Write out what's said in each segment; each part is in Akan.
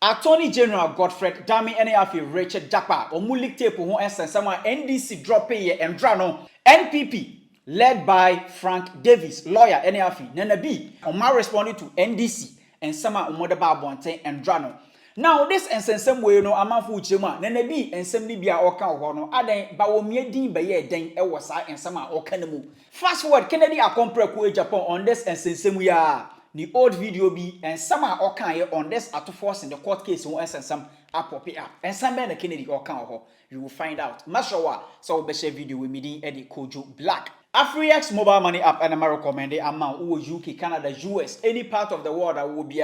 Attorney General Godfred Dami NAF Richard Japa Leaked tape who sama NDC drop pay and drano NPP led by Frank Davis lawyer NAF Nana B responded to NDC and sama umodaba bonte and drano. Now this and some way no amanfu chema Nana B and some Libya or Kahono aden ba wo miedin be ye den e wasa and sama or kanemu. Fast forward Kennedy akompre ku Agyapong on this and some we are the old video be and some are okay on this Ato Forson the court case and some apopy up and some men Kennedy or count you will find out. Mashawa so be share video with me Eddie Kojo Black. AfriX mobile money app and I'm recommend amount who UK, Canada, US, any part of the world that will be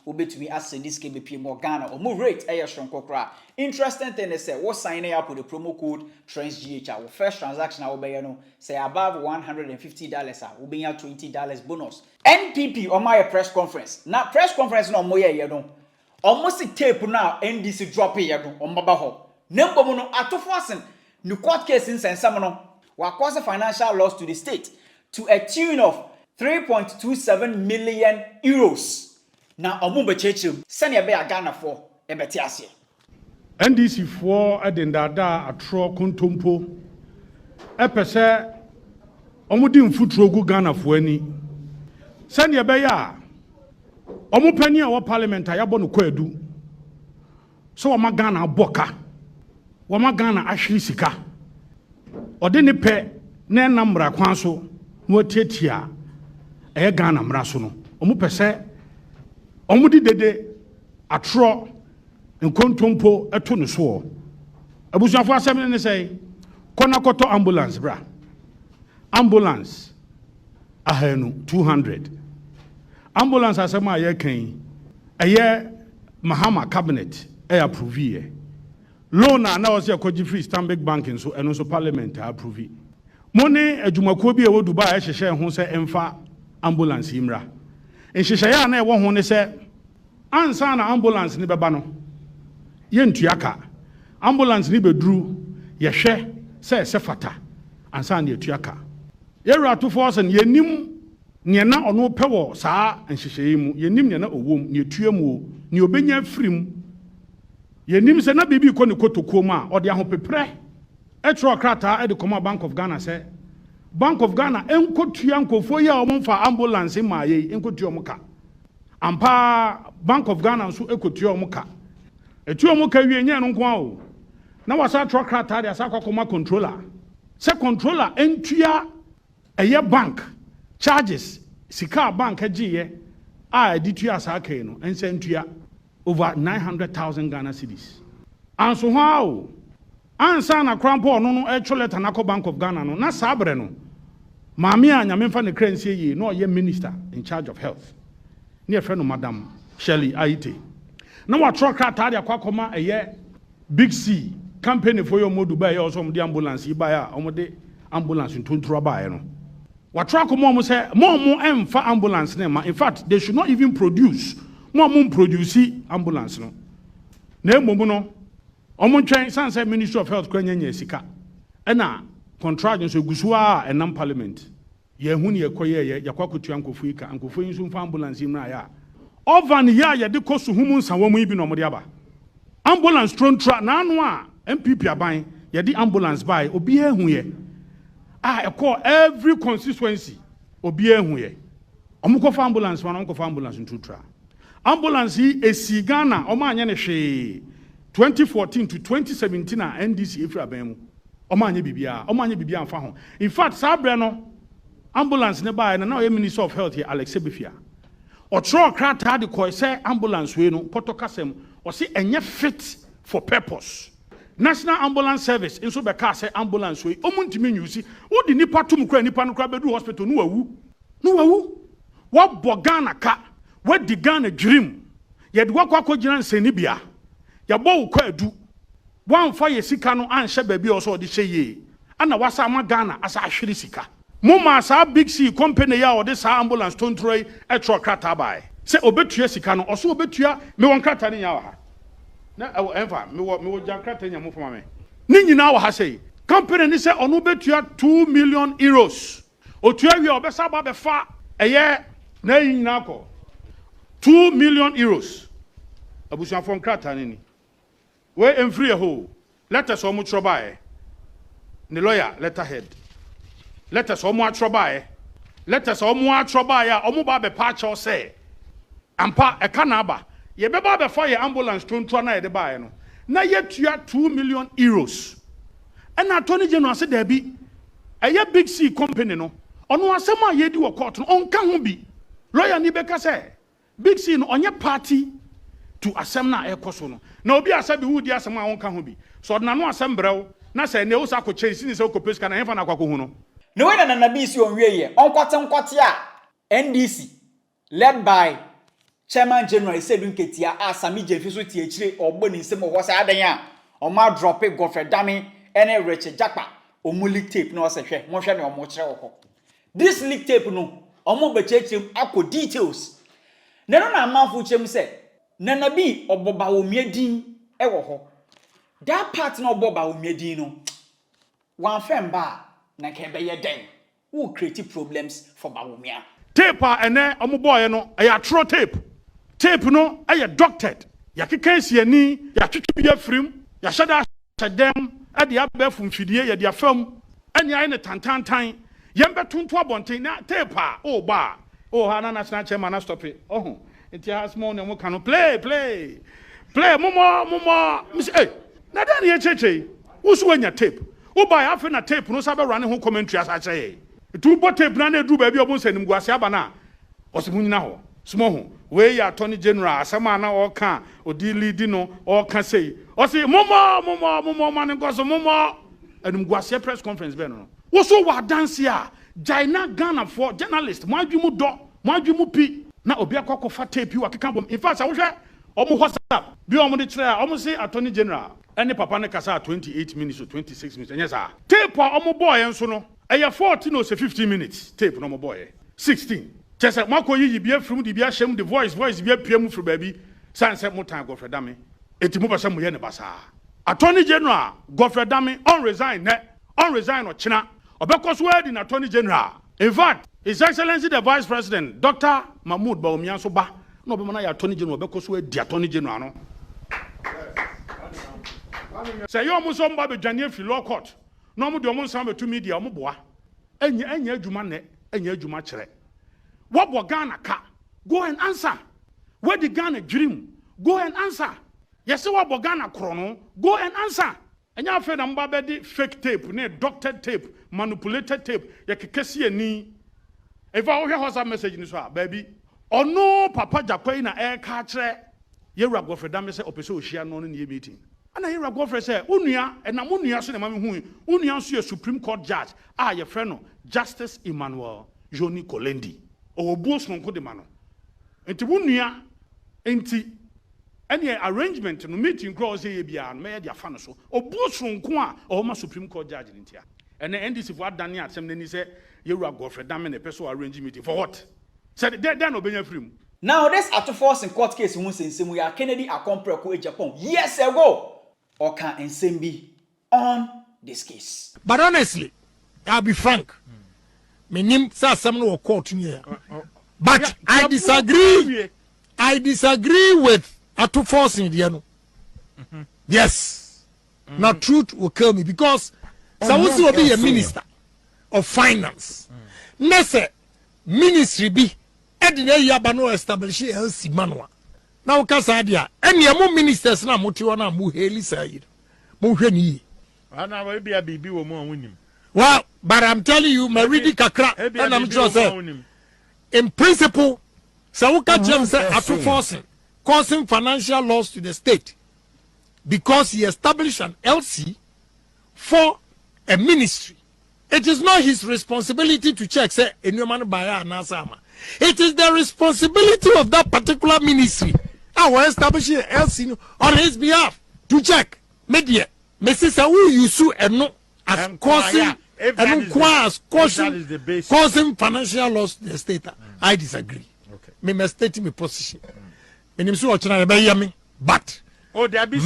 will be to me as in this KBP more Ghana or move rate air strong kokra. Interesting thing is say what signing up with the promo code TRANSGH. First transaction will be say above $150 will be $20 bonus. NPP on my press conference. Now press conference no more you almost tape now NDC drop here on Babaho. Number one Ato Forson new court case in Sensamono. Will cause financial loss to the state to a tune of 3.27 million euros. Now, Omumbe Chechim, send your bear Ghana for a betiasia. NDC for Adendada, a tro contumpo, a pese, Omudim Futrogu Ghana for any. Send your bear. Omupeni our parliament, I abonu kwedu. So, Wamagana Boka, Wamagana Ashley Sika. Odeni pe na namra kwanso no tietia e Ghana mraso no omu pese omudi dede atro nkontompo eto no so abusuafo asem ne sei kona koto ambulance bra ambulance ahanu 200 ambulance asema ye kan eye Mahama cabinet e approve loan na was your free Stanbic banking so and also parliament approve. Money adwumakuo bi e wo Dubai e hyehyɛ ho sɛ emfa ambulance imra. Nhyehyɛ na e wo ho ne sɛ ansa na ambulance ni beba no. Ye ntuaka. Ambulance ni beduru ye hwɛ sɛ sefata ansa na etuaka. Ye Ato Forson ye nim ne na ɔno pɛ wɔ saa nhyehyɛ mu. Ye nim ne na owom ne etuamu ne obenya firim. Yenim se na bibi ko ne kotoko ma o de ahopepre etro krata e de koma Bank of Ghana say Bank of Ghana enkotua nkofo ya o mfa ambulance ma ye enkotua mo ka ampa Bank of Ghana so ekotua mo ka etua mo ka wie nya no nko a o na wasa tro krata de asa kwakoma controller se controller entua eye bank charges sika bank agiye a editua asa kai no ense entua over 900,000 Ghana cedis. And so how? Ansa na krampo no no letter na Bank of Ghana no na sabre no. Mami anya memfa ne kransie yi no ye minister in charge of health. Ne friend Madam Shirley Aite. Na wa tro krata de akwa eye Big C campaign for your modu ba ye also mo de ambulance yi ba ya o de ambulance ntontoro ba ye no. Wa tro akoma mo say mo emfa ambulance ne ma in fact they should not even produce Mom produce ambulance no. Na emomu no. Omo twen sanse Ministry of Health kwanya sika. Ena contract nso gusua enam parliament. Ye hu ne yekoye ye yakwakotu ankofu ika. Ankofu nso mfa ambulance im na ya. Ovan ya ye de kosu humu nsawo mu ibi no mo de aba. Ambulance trontra na anu a NPP aban ye di ambulance by obi ehu ye. E call every constituency obi ehu ye. Omo ko fa ambulance ma no ko fa ambulance ntutra. Ambulance esi Ghana oma anya ne hwe 2014 to 2017 na NDC efra ban mu oma anya bibia amfa ho in fact sabre no ambulance ne bae na o Minister of Health here Alex Ebefia o tro krata de ko say ambulance we no potokasem o se enye fit for purpose National Ambulance Service inso be ka say ambulance we omuntimi nyusi wo di nipa tum kra nipa no kra bedu hospital no wawu wo bogana ka what the Ghana dream? Yet what Jiran Senibia? Yabo Kwadu. One fire Sikano and Shebaby also the Sheye. And a Wasama Ghana as a Shirisika. Muma sa big C company ya or this ambulance don't try a truck by. Say Obetua Sikano or so Obetua, me one cratani yawa. Na ever me what Jackratania move for me. Nini now has say. Company say on Obetua 2 million euros. Or 12 year Besaba befa a year. na yin nako 2 million euros abusuan fon krata ni we emfree ho let us omo trobae the lawyer letterhead let us omo atrobae let us omo atrobae omo ba be pa cho say ampa e kana ba ye be ba be for ye ambulance tonto na ye de bae no na ye tua 2 million euros and attorney general say there be a big C company no ono asem a ye di wo court no onka ho bi lawyer ni be ka say big C no onye party to asem na ekoso no na obi asabi wudi asem a onka ho bi so na no asem brew na say ne usa ko change ni say ko peska na hefa na kwako hu no no we na bi si onwie ye onkwate a NDC led by Chairman General Isedun Ketia Asami Jefi so tie chire ogbo ni nsem ho say adan a o ma drop Godfrey Dame ene Leaked Japa o mu leak tape no se hwe mo hwe ne o mo kire wo this leak tape no o mo be chechim akọ details ne no na amanfo chem say nana bi oboba wo miedin e wo ho that part no oboba wo miedin no wan fem ba na ke be ye den who create problems for bawumia tape ene omo boy no e ya tro tape no e doctored ya kekansi ani ya twetwe bi afrim ya hyada hyadem e de abafu mfidie ya de afam ani aye ne tantantan yem betonto abonten na tape o ba o ha na national chairman na stop it oh it has more no can play momo hey na dan ye cheche wo so anya tape wo ba ya fe na tape no sabe run ho commentary asa che tu bo tape na na edu ba bi obon sanim guase aba na osimunyina ho small ho we ya attorney general asema na o kan odi lead no o kan sei o say momo man go so momo anim guase press conference be no wo so wa dance ya Jaina Ghana for journalist mo adwumu do mo adwumu pi na obi akoko fa tape wa keka bom in fact wo hwe omo WhatsApp bi omo de kire omo say attorney general any papa ne kasa 28 minutes or 26 minutes yes sir tape omo boy enso no eye 14 or 15 minutes tape no omo boy 16 chese mako yi bi afrum di bi ahyem the voice bi apia fru baby sanse mo time Godfrey Dame eti mo basa mo ye ne basa attorney general Godfrey Dame on resign no china obekos word in attorney general in fact His Excellency the Vice President Dr. Mahmoud Bawumia so ba no be mana ya attorney general obekos word di attorney general no say you almost somebody be dwane fi law court no mo de omo nsam betu media omo boa enya adwuma ne enya adwuma kire what bo Ghana ka go and answer where the Ghana dream go and answer yes what bo Ghana kro no go and answer enya afa na mba be di fake tape ne doctored tape manipulated tape ya kekesi ani if I hear WhatsApp message ni so a baby ono papa Jakwa na e ka kire yewura Godfrey Dame say opese ohia no ne meeting ana yewura Godfrey say onua na monua so na mame hu onua so ye Supreme Court judge ye friend no Justice Emmanuel Joni Kolendi o boss no ko de ma no enti wonua enti any arrangement no meeting cross here bia no me dia fa no so o boss nko a o ma Supreme Court judge ntia and NDC for adani atsem nani say yewura Godfrey Dame na person arrange meeting for what said then obenya free. Now this Ato Forson court case who nsem we are Kennedy Akompreko Agyapong years ago or can nsem be on this case. But honestly, I'll be frank. Me nim sa some no court here. But I disagree. I disagree with Ato Forson there. Yes. Now truth will kill me because Sawusi will be a minister of finance. Nese ministry be edine yaba no establish LC manwa. Now kasa dia any mo ministers na motiwa na mu heli sayid. Mo hwe ni. Ana we bia bibi wo mu awunim. Well, but I'm telling you, my reading kakra, and I'm just saying, in principle, Sawuka James said Ato Forson causing financial loss to the state because he established an LC for a ministry. It is not his responsibility to check, say, it is the responsibility of that particular ministry. I will establish an LC on his behalf to check. Media, Mrs. Sawu Yusu and no. As causing causing financial loss to the state. I disagree. Okay. Me state my position. Me nimsu ochina be yami, but there be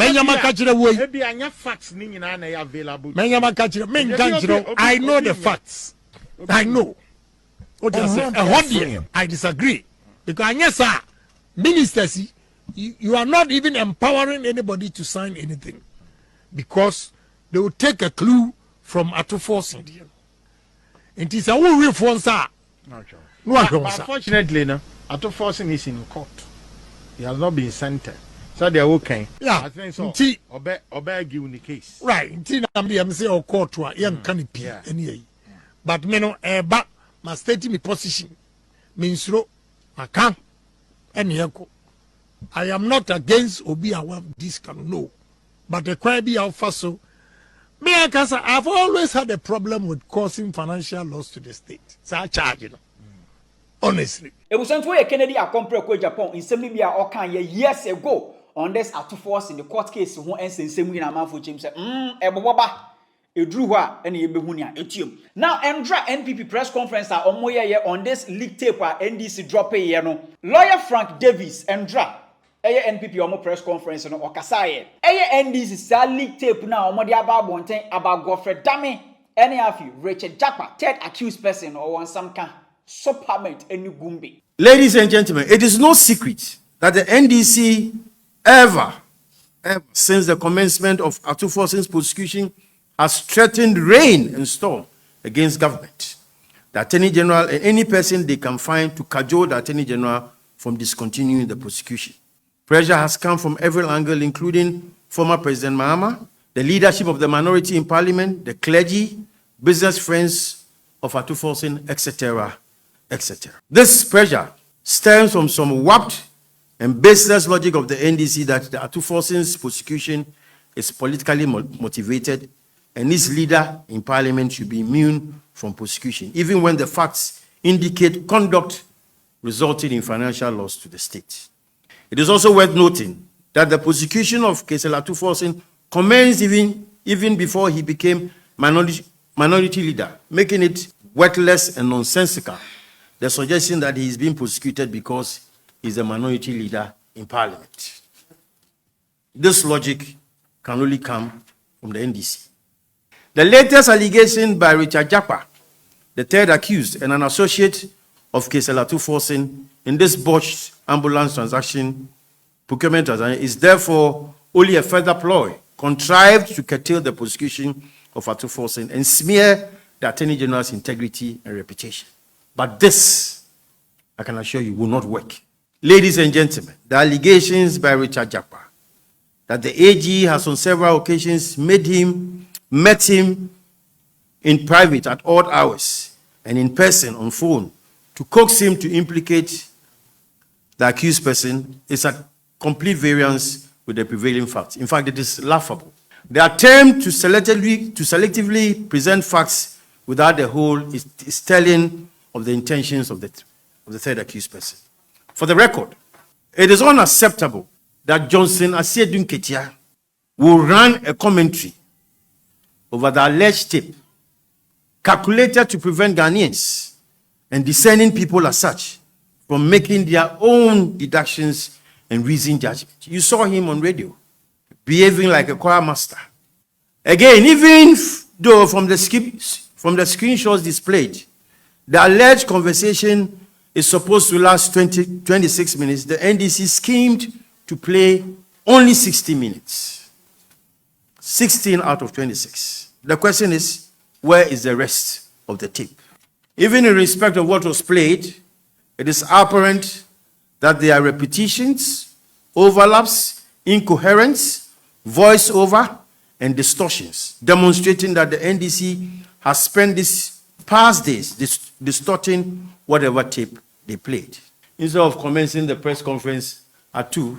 anya facts ni nyina na available. I know the facts. I know. I disagree. Because yes, sir, ministers, you are not even empowering anybody to sign anything, because they will take a clue from Ato Forson. It is a real phone, sir. But unfortunately, no, Ato Forson is in court. He has not been sentenced. So they are okay. Yeah, I think so. Obey give the case. Right. I'm saying court to a young canopy. But me no but my stating my position means no I can't any echo. I am not against Obi Awam this can no. But the cry be alpha so me I've always had a problem with causing financial loss to the state. So I charge you know. Honestly. It was something Kennedy accomplished with Japan in Semibia or years ago on this Ato Forson the court case who ends in Semina man for James said, it drew her any behunia etium. Now Endra NPP press conference on this leak tape NDC drop a lawyer Frank Davis Endra NPP omo press conference no okasaye NDC sa leak tape now omo dia about Godfrey Dame any afi Richard Japa third accused person or one some kind supplement any gumbi. Ladies and gentlemen, it is no secret that the NDC ever since the commencement of Ato Forson's prosecution has threatened rain and storm against government, the Attorney General and any person they can find to cajole the Attorney General from discontinuing the prosecution. Pressure has come from every angle, including former President Mahama, the leadership of the minority in parliament, the clergy, business friends of Ato Forson, etc., etc. This pressure stems from some warped and baseless logic of the NDC that the Ato Forson's prosecution is politically motivated and its leader in parliament should be immune from prosecution, even when the facts indicate conduct resulting in financial loss to the state. It is also worth noting that the prosecution of Ato Forson commenced even before he became minority leader, making it worthless and nonsensical, the suggestion that he is being prosecuted because he's a minority leader in parliament. This logic can only come from the NDC. The latest allegation by Richard Japa, the third accused and an associate of Ato Forson in this botched ambulance procurement transaction, is therefore only a further ploy contrived to curtail the prosecution of Ato Forson and smear the Attorney General's integrity and reputation. But this, I can assure you, will not work. Ladies and gentlemen, the allegations by Richard Japa that the AG has on several occasions met him in private at odd hours and in person on phone to coax him to implicate the accused person is a complete variance with the prevailing facts. In fact, it is laughable. The attempt to selectively present facts without the whole is telling of the intentions of the third accused person. For the record, it is unacceptable that Johnson Asiedun Ketia will run a commentary over the alleged tape calculated to prevent Ghanaians and discerning people as such from making their own deductions and reasoned judgment. You saw him on radio behaving like a choir master. Again, even though from the screenshots displayed, the alleged conversation is supposed to last 26 minutes, the NDC schemed to play only 60 minutes. 16 out of 26. The question is, where is the rest of the tape? Even in respect of what was played, it is apparent that there are repetitions, overlaps, incoherence, voiceover, and distortions, demonstrating that the NDC has spent these past days distorting whatever tape they played. Instead of commencing the press conference at 2,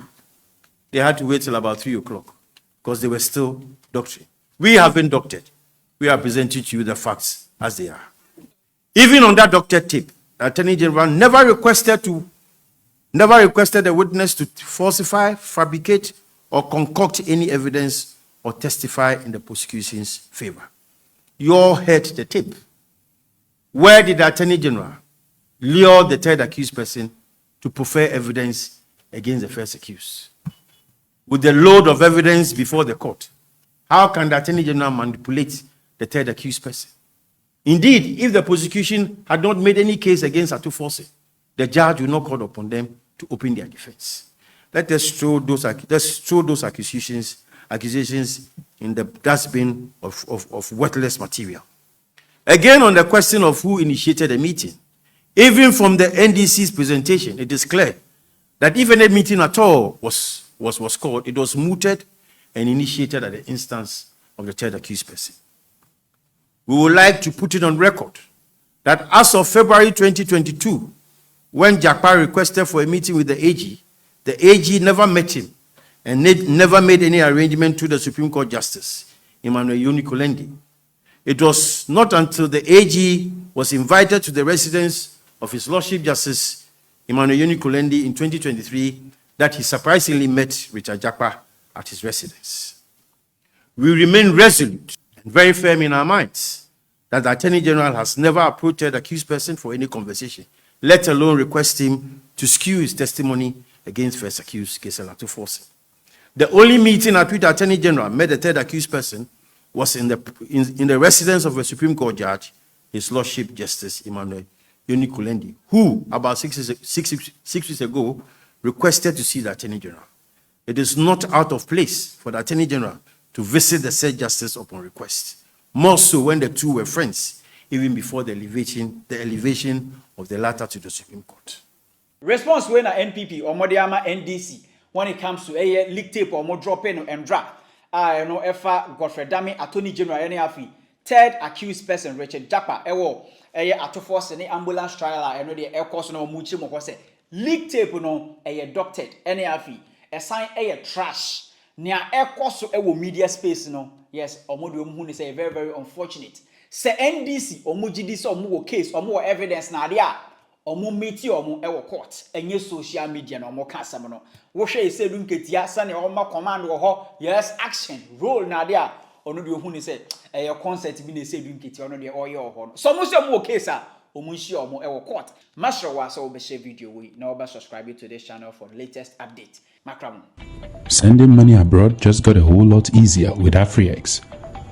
they had to wait till about 3 o'clock because they were still doctoring. We have been doctored. We are presenting to you the facts as they are. Even on that doctored tape, the Attorney General never requested the witness to falsify, fabricate, or concoct any evidence or testify in the prosecution's favor. You all heard the tape. Where did the Attorney General lure the third accused person to prefer evidence against the first accused? With the load of evidence before the court, how can the Attorney General manipulate the third accused person? Indeed, if the prosecution had not made any case against Ato Forson, the judge will not call upon them to open their defense. Let us throw those accusations in the dustbin of worthless material. Again, on the question of who initiated the meeting, even from the NDC's presentation, it is clear that if any meeting at all was called, it was mooted and initiated at the instance of the third accused person. We would like to put it on record that as of February 2022, when Agyapong requested for a meeting with the AG never met him and never made any arrangement to the Supreme Court Justice, Emmanuel Yoni-Kulendi. It was not until the AG was invited to the residence of His Lordship Justice Emmanuel Yoni-Kulendi in 2023 that he surprisingly met Richard Agyapong at his residence. We remain resolute and very firm in our minds that the Attorney General has never approached the accused person for any conversation, let alone request him to skew his testimony against first accused Ato Forson. The only meeting at which the Attorney General met the third accused person was in the residence of a Supreme Court judge, His Lordship Justice Emmanuel Yoni-Kulendi, who about 6 weeks ago requested to see the Attorney General. It is not out of place for the Attorney General to visit the said justice upon request, more so when the two were friends, even before the elevation of the latter to the Supreme Court. Response when a NPP or Modiama NDC when it comes to a leak tape or more dropping and drop. I know Efa Godfrey Dami, Attorney General NAFI, third accused person Richard Agyapong, Ato Forson ambulance trial, I know the air course no muchi mo say leak tape no doctored NAFI, a sign trash near air course media space no. Yes, Omodu say very, very unfortunate. Say NDC or Mujidis or more case or more evidence na dia. Omo meeti omo e wo court enye social media na omo ka asem no wo hwe ise du nketia sane omo command wo ho yes action role na dia ono de ohun ni se e concert bi na ise du nketia ono de oye ho no so mo se mo case a omo nshi omo e wo court masro wa so be share video we na oba subscribe to this channel for the latest update makram. Sending money abroad just got a whole lot easier with AfriX.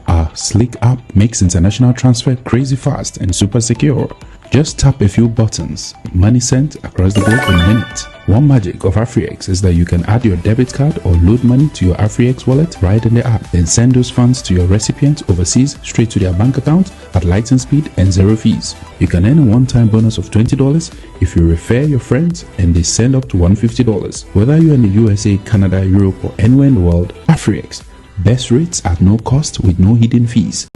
Our slick app makes international transfer crazy fast and super secure. Just tap a few buttons, money sent across the globe in minutes. One magic of AfriX is that you can add your debit card or load money to your AfriX wallet right in the app, then send those funds to your recipient overseas straight to their bank account at lightning speed and zero fees. You can earn a one-time bonus of $20 if you refer your friends and they send up to $150. Whether you're in the USA, Canada, Europe or anywhere in the world, AfriX. Best rates at no cost with no hidden fees.